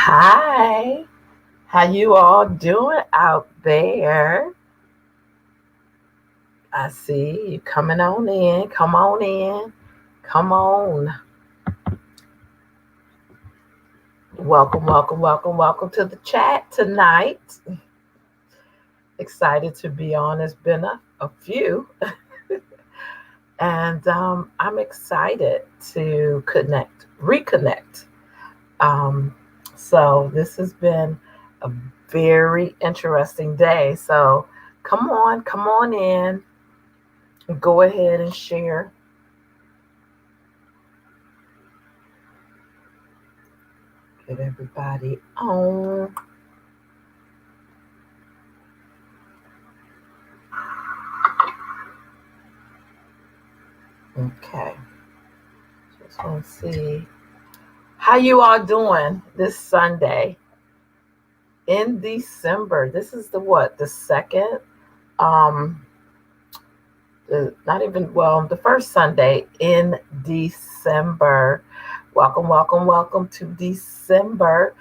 Hi, how you all doing out there? I see you coming on in. Come on in. Come on. Welcome to the chat tonight. Excited to be on. It's been a few, and I'm excited to reconnect. Um, so this has been a very interesting day. So come on in. Go ahead and share. Get everybody on. Okay. Just want to see how you all doing this Sunday in December. This is the what? The second? Um, the first Sunday in December. Welcome to December.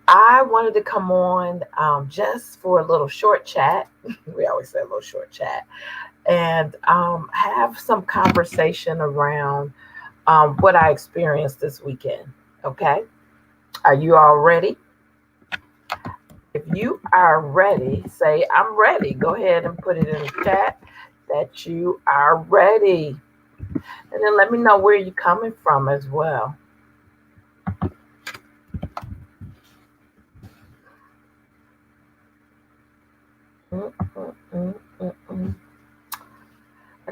I wanted to come on just for a little short chat. We always say a little short chat, and have some conversation around what I experienced this weekend. Okay. Are you all ready? If you are ready, say, I'm ready. Go ahead and put it in the chat that you are ready. And then let me know where you're coming from as well. Like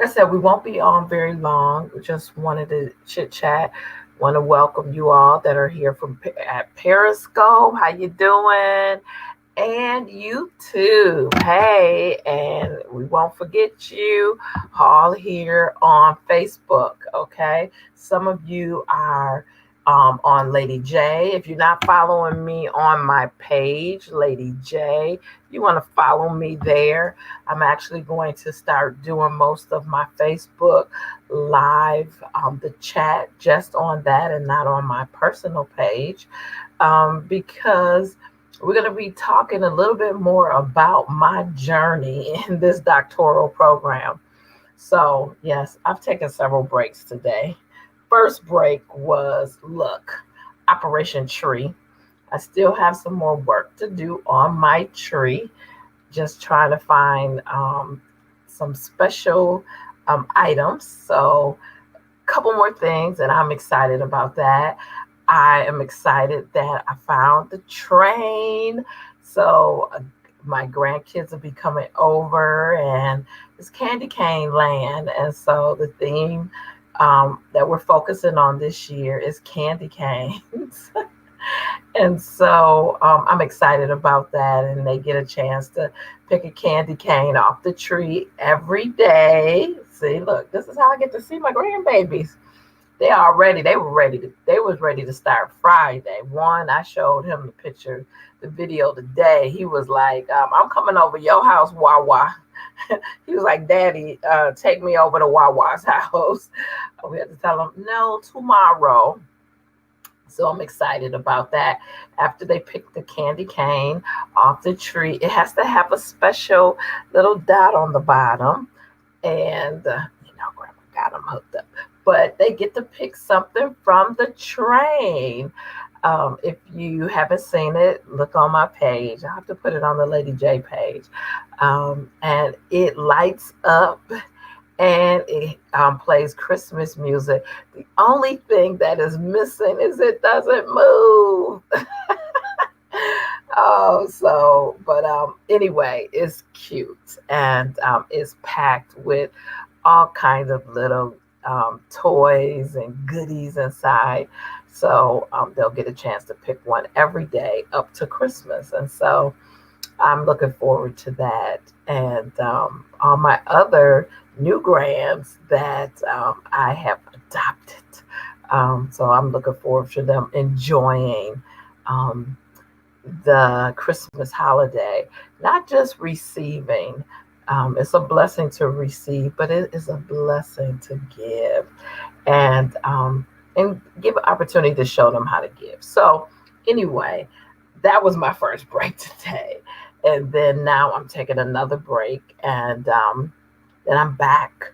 I said, we won't be on very long. We just wanted to chit chat. Want to welcome you all that are here from at Periscope. How you doing? And YouTube. Hey, and we won't forget you all here on Facebook. Okay, some of you are on Lady J. If you're not following me on my page, Lady J, you want to follow me there. I'm actually going to start doing most of my Facebook live, the chat just on that and not on my personal page, because we're going to be talking a little bit more about my journey in this doctoral program. So, yes, I've taken several breaks today. First break was, Operation Tree. I still have some more work to do on my tree, just trying to find some special items. So, a couple more things, and I'm excited about that. I am excited that I found the train. So my grandkids will be coming over, and it's candy cane land. And so the theme that we're focusing on this year is candy canes. And so I'm excited about that. And they get a chance to pick a candy cane off the tree every day. See, look, this is how I get to see my grandbabies. They was ready to start Friday. One, I showed him the picture, the video today. He was like, I'm coming over your house, Wawa. He was like, Daddy, take me over to Wawa's house. We had to tell him, no, tomorrow. So I'm excited about that. After they pick the candy cane off the tree, it has to have a special little dot on the bottom. and grandma got them hooked up. But they get to pick something from the train. If you haven't seen it, look on my page. I have to put it on the Lady J page. And it lights up and it plays Christmas music. The only thing that is missing is it doesn't move. But anyway, it's cute and it's packed with all kinds of little toys and goodies inside. So they'll get a chance to pick one every day up to Christmas. And so I'm looking forward to that. And all my other new grands that I have adopted. So I'm looking forward to them enjoying um, the Christmas holiday, not just receiving. It's a blessing to receive, but it is a blessing to give, and give an opportunity to show them how to give. So, anyway, that was my first break today, and then now I'm taking another break, and then I'm back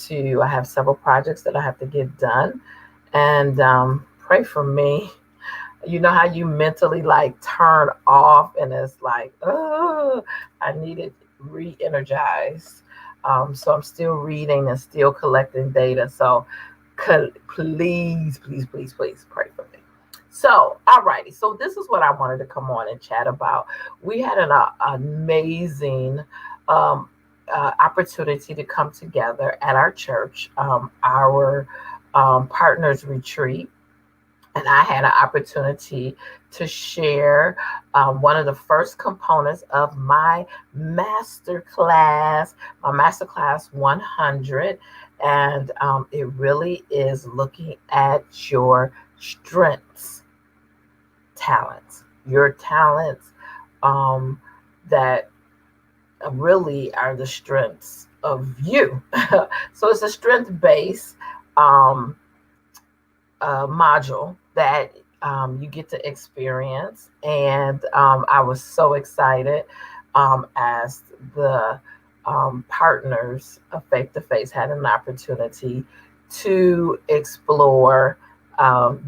to. I have several projects that I have to get done, and pray for me. You know how you mentally like turn off and it's like, oh, I need it re-energized. So I'm still reading and still collecting data. So please, please, please, please pray for me. So, alrighty. So this is what I wanted to come on and chat about. We had an amazing opportunity to come together at our church, our partners retreat, and I had an opportunity to share one of the first components of my masterclass 100. And it really is looking at your strengths, your talents that really are the strengths of you. So it's a strength based um, module that you get to experience. And I was so excited as the partners of Faith to Face had an opportunity to explore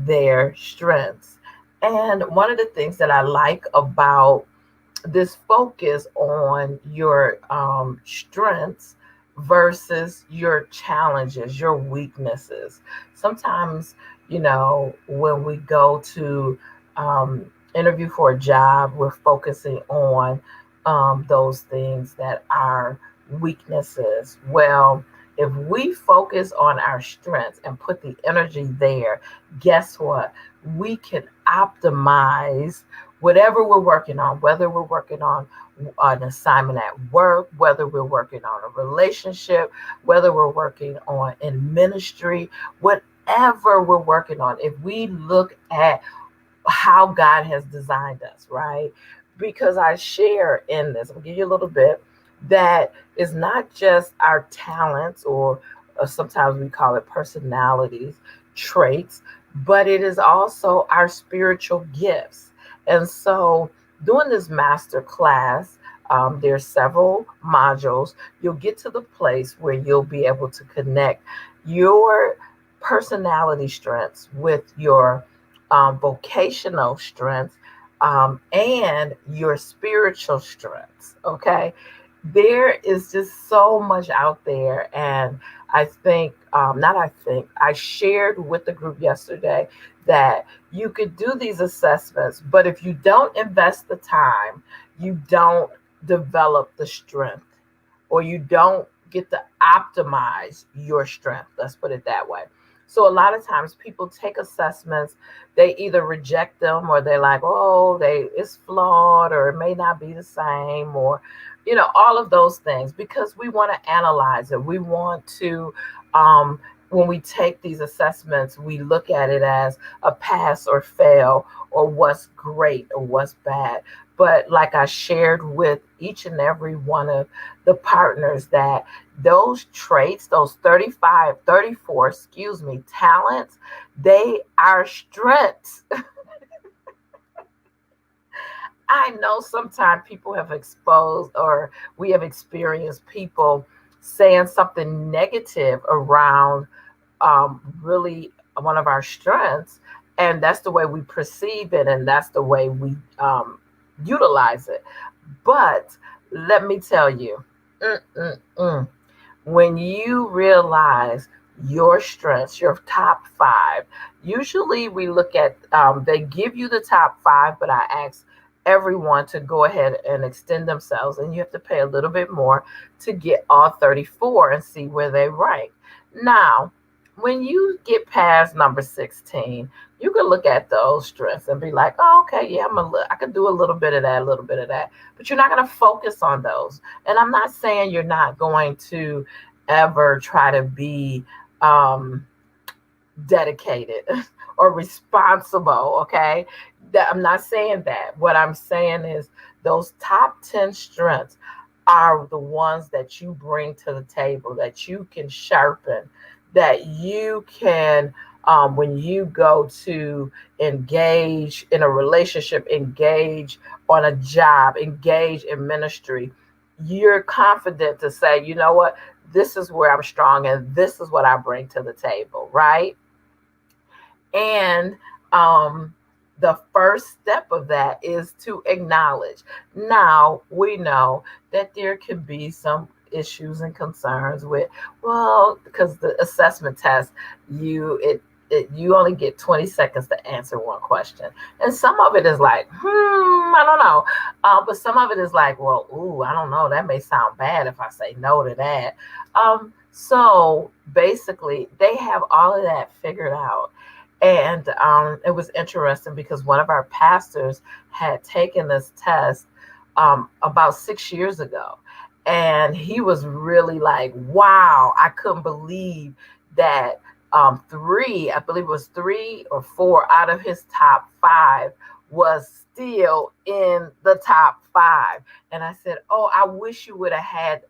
their strengths. And one of the things that I like about this focus on your strengths versus your challenges, your weaknesses. Sometimes, when we go to interview for a job, we're focusing on those things that are weaknesses. Well, if we focus on our strengths and put the energy there, guess what? We can optimize whatever we're working on, whether we're working on an assignment at work, whether we're working on a relationship, whether we're working on in ministry, whatever we're working on. If we look at how God has designed us, right? Because I share in this, I'll give you a little bit, that is not just our talents or sometimes we call it personalities, traits, but it is also our spiritual gifts. And so doing this master class, there's several modules. You'll get to the place where you'll be able to connect your personality strengths with your vocational strengths and your spiritual strengths. Okay. There is just so much out there. And I shared with the group yesterday that you could do these assessments, but if you don't invest the time, you don't develop the strength or you don't get to optimize your strength. Let's put it that way. So a lot of times people take assessments, they either reject them or they're like, oh, it's flawed or it may not be the same or all of those things because we want to analyze it. We want to when we take these assessments, we look at it as a pass or fail or what's great or what's bad. But like I shared with each and every one of the partners that those traits, those 34, talents, they are strengths. I know sometimes people have exposed or we have experienced people saying something negative around really one of our strengths, and that's the way we perceive it, and that's the way we utilize it. But let me tell you, mm-mm-mm, when you realize your strengths, your top five, usually we look at, they give you the top five, but I ask everyone to go ahead and extend themselves, and you have to pay a little bit more to get all 34 and see where they rank. Now, when you get past number 16, you can look at those strengths and be like, oh, okay, yeah, I can do a little bit of that, a little bit of that, but you're not going to focus on those. And I'm not saying you're not going to ever try to be um, dedicated or responsible. Okay. I'm not saying that. What I'm saying is those top 10 strengths are the ones that you bring to the table, that you can sharpen, that you can, when you go to engage in a relationship, engage on a job, engage in ministry, you're confident to say, you know what, this is where I'm strong and this is what I bring to the table, right? And the first step of that is to acknowledge. Now, we know that there can be some issues and concerns with, well, because the assessment test, you only get 20 seconds to answer one question. And some of it is like, I don't know. But some of it is like, well, ooh, I don't know. That may sound bad if I say no to that. So basically, they have all of that figured out. And it was interesting because one of our pastors had taken this test about 6 years ago. And he was really like, wow, I couldn't believe that I believe it was three or four out of his top five was still in the top five. And I said, oh, I wish you would have had,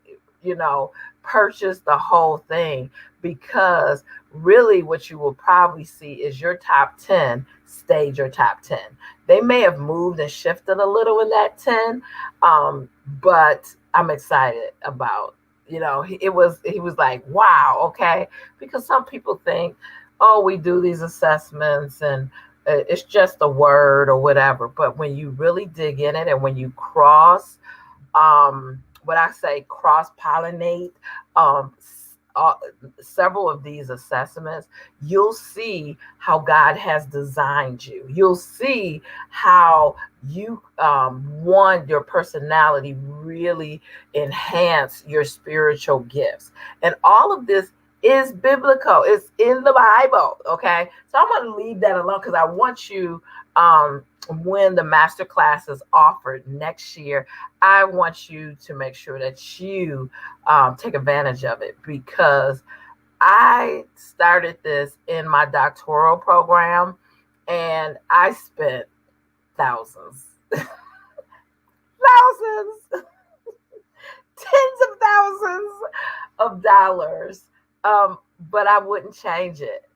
you know, purchased the whole thing, because really what you will probably see is your top 10 stayed your top 10. They may have moved and shifted a little in that 10, but I'm excited about, he was like, wow, okay. Because some people think, oh, we do these assessments and it's just a word or whatever. But when you really dig in it and when you what I say, cross pollinate um, uh, several of these assessments, you'll see how God has designed you. You'll see how you want your personality really enhance your spiritual gifts. And all of this is biblical. It's in the Bible. Okay. So I'm going to leave that alone because I want you, when the master class is offered next year, I want you to make sure that you take advantage of it, because I started this in my doctoral program and I spent thousands, thousands, tens of thousands of dollars. But I wouldn't change it.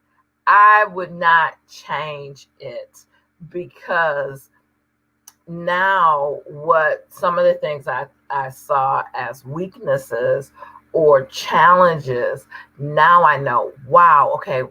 I would not change it, because now what some of the things I saw as weaknesses or challenges, now I know, wow, okay,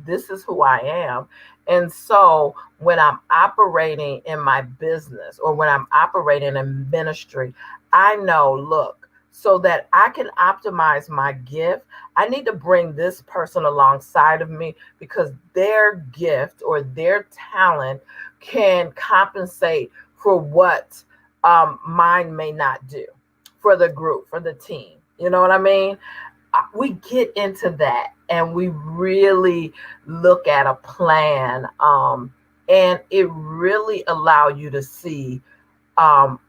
this is who I am. And so when I'm operating in my business or when I'm operating in ministry, I know, look, so that I can optimize my gift, I need to bring this person alongside of me, because their gift or their talent can compensate for what mine may not do for the group, for the team. You know what I mean? We get into that and we really look at a plan, and it really allow you to see um,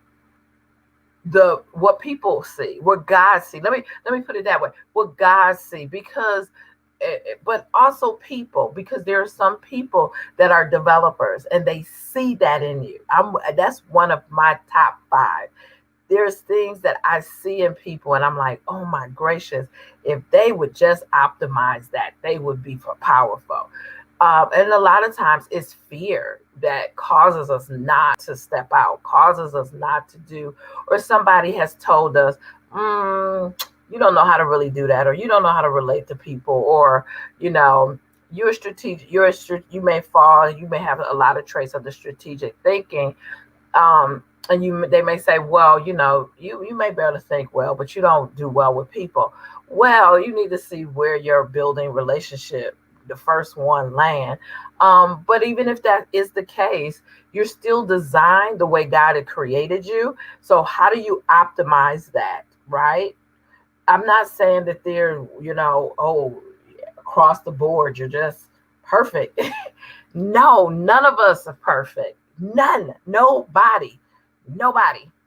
what people see, what God see. Let me put it that way. What God see, because but also people, because there are some people that are developers and they see that in you. That's one of my top five. There's things that I see in people and I'm like, oh my gracious, if they would just optimize that, they would be powerful. And a lot of times it's fear that causes us not to step out, causes us not to do, or somebody has told us, you don't know how to really do that, or you don't know how to relate to people, or you know, you're strategic. You may fall. You may have a lot of traits of the strategic thinking. And they may say, well, you know, you may be able to think well, but you don't do well with people. Well, you need to see where you're building relationship, the first one land. But even if that is the case, you're still designed the way God had created you. So how do you optimize that, right? I'm not saying that they're, you know, oh, across the board, you're just perfect. No, none of us are perfect. None. Nobody.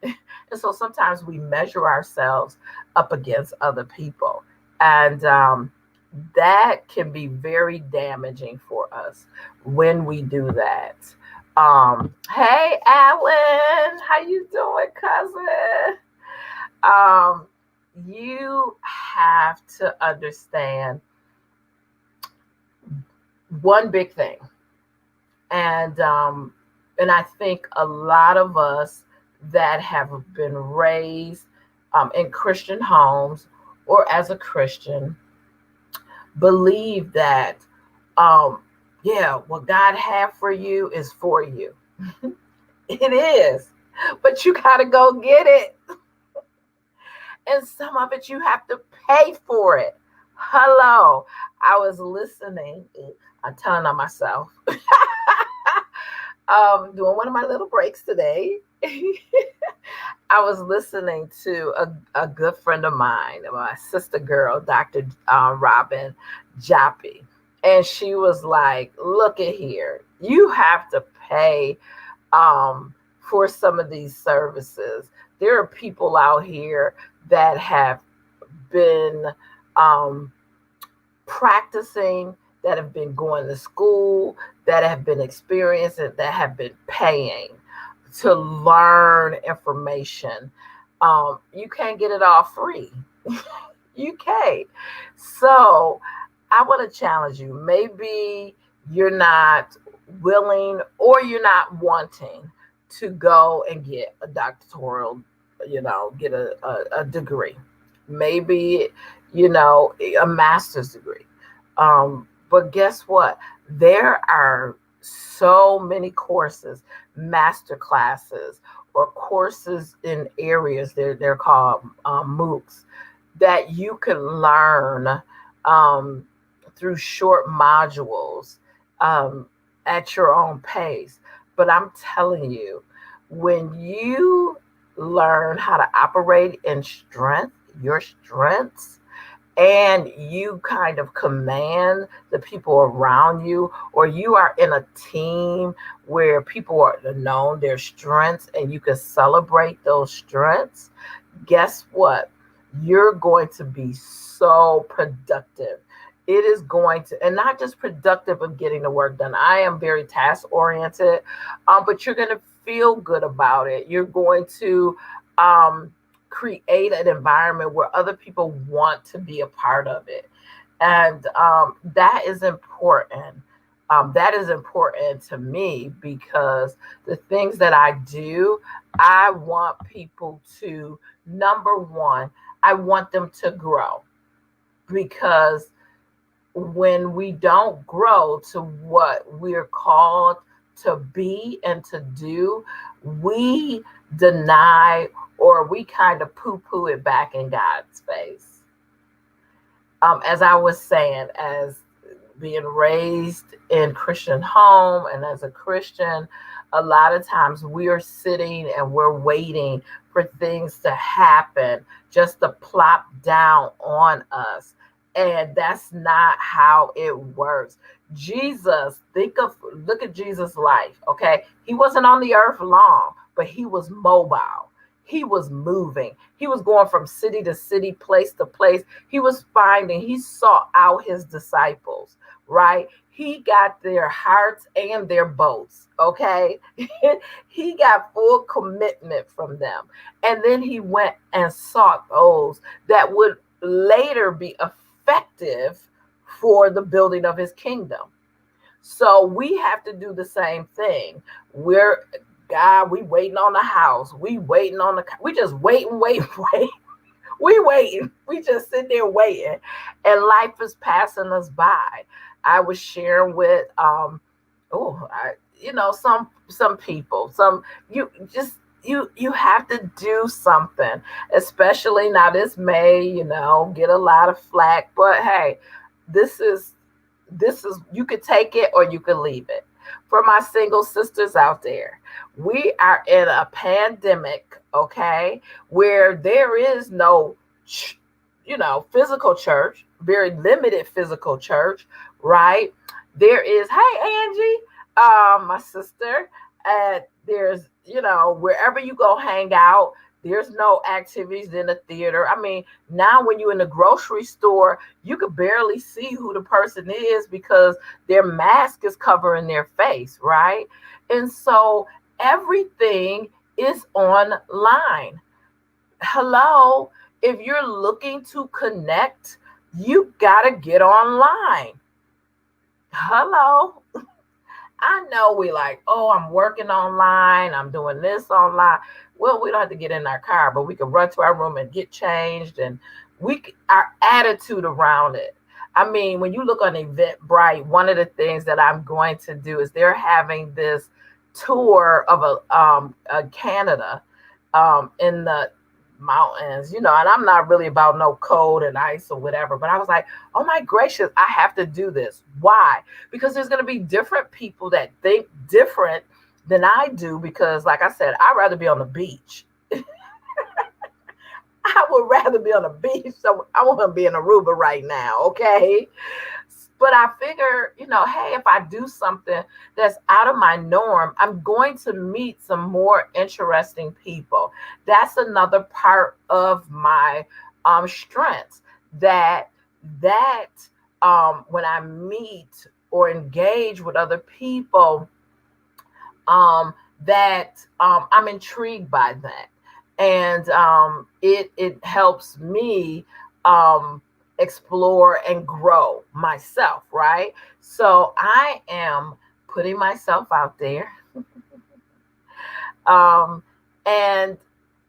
And so sometimes we measure ourselves up against other people. And that can be very damaging for us when we do that. Hey, Alan, how you doing, cousin? Um, you have to understand one big thing, and I think a lot of us that have been raised in Christian homes or as a Christian believe that um, yeah, what God had for you is for you. It is, but you got to go get it, and some of it you have to pay for it. Hello, I was listening. I'm telling on myself. Doing one of my little breaks today. I was listening to a good friend of mine, my sister girl, Dr. Robin Joppy. And she was like, look at here, you have to pay for some of these services. There are people out here that have been um, practicing, that have been going to school, that have been experiencing, that have been paying to learn information. You can't get it all free. You can't. So I want to challenge you. Maybe you're not willing or you're not wanting to go and get a doctoral, you know, get a degree. Maybe, you know, a master's degree. But guess what? There are so many courses, master classes, or courses in areas, they're called MOOCs, that you can learn um, through short modules um, at your own pace. But I'm telling you, when you learn how to operate in strength, your strengths, and you kind of command the people around you, or you are in a team where people are known their strengths and you can celebrate those strengths, guess what? You're going to be so productive. It is going to, and not just productive of getting the work done. I am very task oriented, but you're going to feel good about it. You're going to create an environment where other people want to be a part of it. And that is important. That is important to me because the things that I do, I want people to, number one, I want them to grow, because when we don't grow to what we're called to be and to do, we deny or we kind of poo-poo it back in God's face. As I was saying, as being raised in Christian home and as a Christian, a lot of times we are sitting and we're waiting for things to happen just to plop down on us. And that's not how it works. Jesus, look at Jesus' life, okay? He wasn't on the earth long, but he was mobile. He was moving. He was going from city to city, place to place. He sought out his disciples, right? He got their hearts and their boats, okay? He got full commitment from them. And then he went and sought those that would later be effective for the building of his kingdom. So we have to do the same thing. God, we waiting on the house. We just wait and wait. We waiting. We just sitting there waiting, and life is passing us by. I was sharing with oh, some people, you just you have to do something, especially now this may, get a lot of flack, but hey, this is you could take it or you could leave it. For my single sisters out there, we are in a pandemic, okay, where there is no physical church, very limited physical church, right? There is, hey Angie, my sister, there's, wherever you go hang out, there's no activities in the theater. I mean, now when you're in the grocery store, you could barely see who the person is because their mask is covering their face, right? And so everything is online. Hello, if you're looking to connect, you got to get online. Hello. I know we like, oh, I'm working online, I'm doing this online. Well, we don't have to get in our car, but we can run to our room and get changed, and our attitude around it. I mean, when you look on Eventbrite, one of the things that I'm going to do is they're having this tour of a Canada in the mountains, and I'm not really about no cold and ice or whatever, but I was like, oh my gracious, I have to do this. Why? Because there's going to be different people that think different than I do, because like I said, I'd rather be on the beach. I would rather be on the beach. So I want to be in Aruba right now, okay? But I figure, hey, if I do something that's out of my norm, I'm going to meet some more interesting people. That's another part of my strengths, that when I meet or engage with other people, that I'm intrigued by that. And it helps me explore and grow myself, right? So I am putting myself out there. And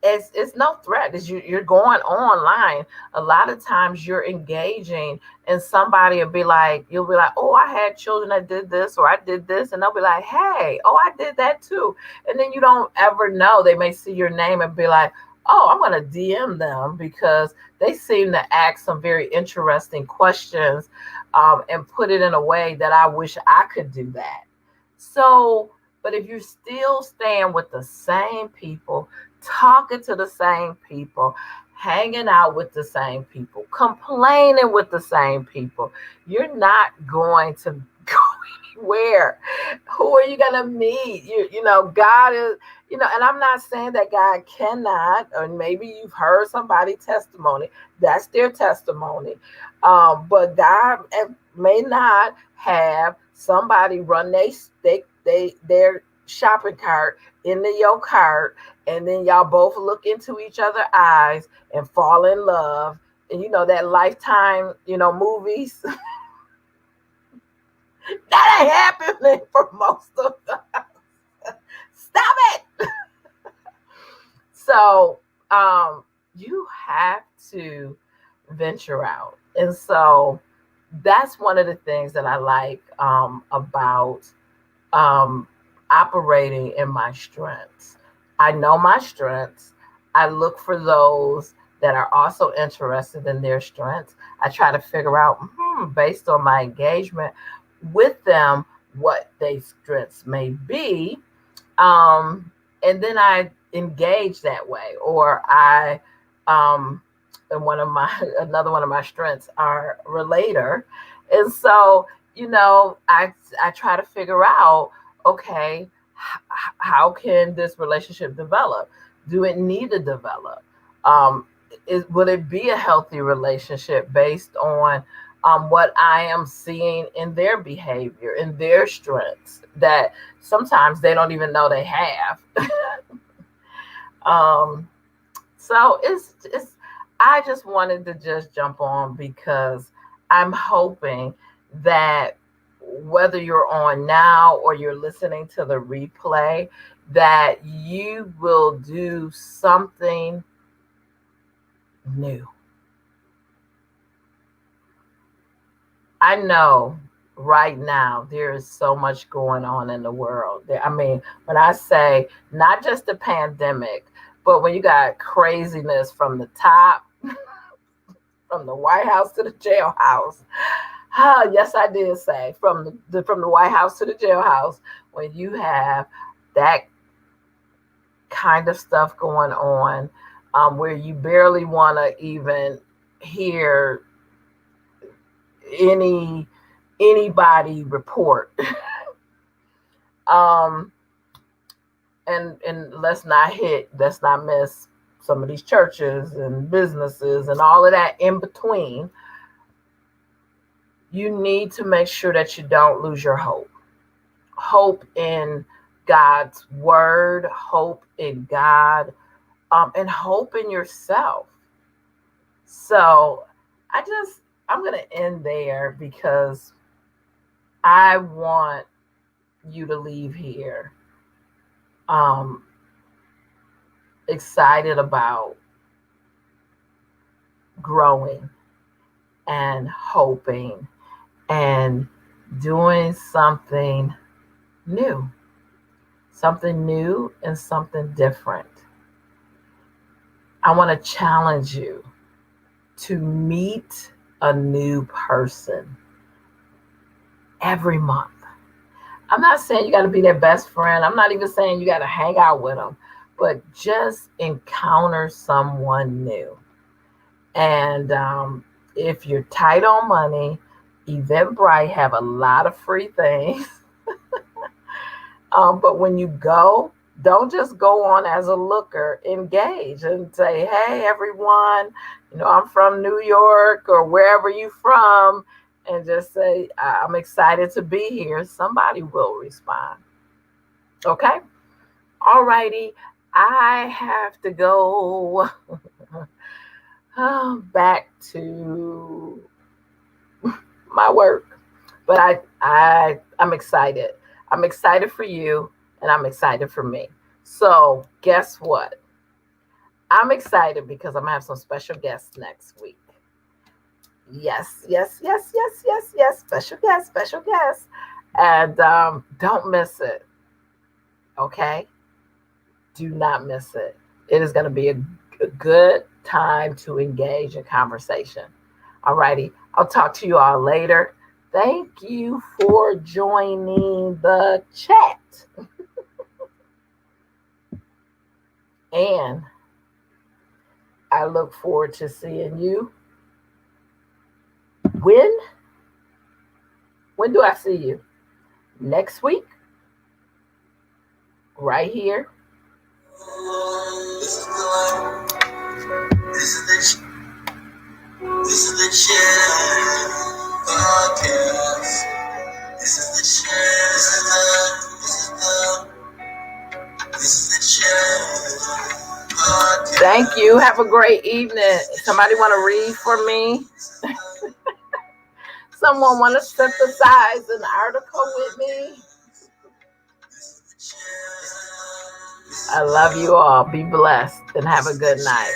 it's no threat. You're going online. A lot of times you're engaging, and somebody will be like, you'll be like, oh, I had children that did this, or I did this, and they'll be like, hey, oh, I did that too. And then you don't ever know. They may see your name and be like, oh, I'm going to DM them because they seem to ask some very interesting questions, and put it in a way that I wish I could do that. So, but if you're still staying with the same people, talking to the same people, hanging out with the same people, complaining with the same people, you're not going to go anywhere. Who are you going to meet? God is, and I'm not saying that God cannot, or maybe you've heard somebody's testimony. That's their testimony. But God may not have somebody run their shopping cart into your cart, and then y'all both look into each other's eyes and fall in love. And that Lifetime, movies, that ain't happening for most of us. Stop it. So you have to venture out. And so that's one of the things that I like about operating in my strengths. I know my strengths. I look for those that are also interested in their strengths. I try to figure out, based on my engagement with them, what their strengths may be. And then I engage that way. Or and another one of my strengths are relator. And so, I try to figure out, okay, how can this relationship develop? Do it need to develop? Will it be a healthy relationship based on what I am seeing in their behavior, in their strengths that sometimes they don't even know they have? So I just wanted to just jump on because I'm hoping that whether you're on now or you're listening to the replay, that you will do something new. I know right now there is so much going on in the world. I mean, when I say not just the pandemic, but when you got craziness from the top, from the White House to the jailhouse. Yes, I did say from the White House to the jailhouse. When you have that kind of stuff going on, where you barely want to even hear anybody report. um, and let's not miss some of these churches and businesses and all of that in between. You need to make sure that you don't lose your hope. Hope in God's word, hope in God, and hope in yourself. So I'm going to end there because I want you to leave here excited about growing and hoping and doing something new and something different. I want to challenge you to meet a new person every month. I'm not saying you got to be their best friend. I'm not even saying you got to hang out with them, but just encounter someone new. And if you're tight on money, Eventbrite have a lot of free things. But when you go, don't just go on as a looker. Engage and say, hey, everyone, I'm from New York or wherever you're from. And just say, I'm excited to be here. Somebody will respond. Okay? All righty. I have to go back to my work. But I'm excited. I'm excited for you, and I'm excited for me. So guess what? I'm excited because I'm going to have some special guests next week. Yes. Special guests. And don't miss it. Okay? Do not miss it. It is going to be a good time to engage in conversation. All righty. I'll talk to you all later. Thank you for joining the chat. And I look forward to seeing you. When do I see you? Next week? Right here. This is the Chill Podcast. This is the Chill Podcast. Thank you. Have a great evening. Somebody want to read for me? Someone want to synthesize an article with me? I love you all. Be blessed and have a good night.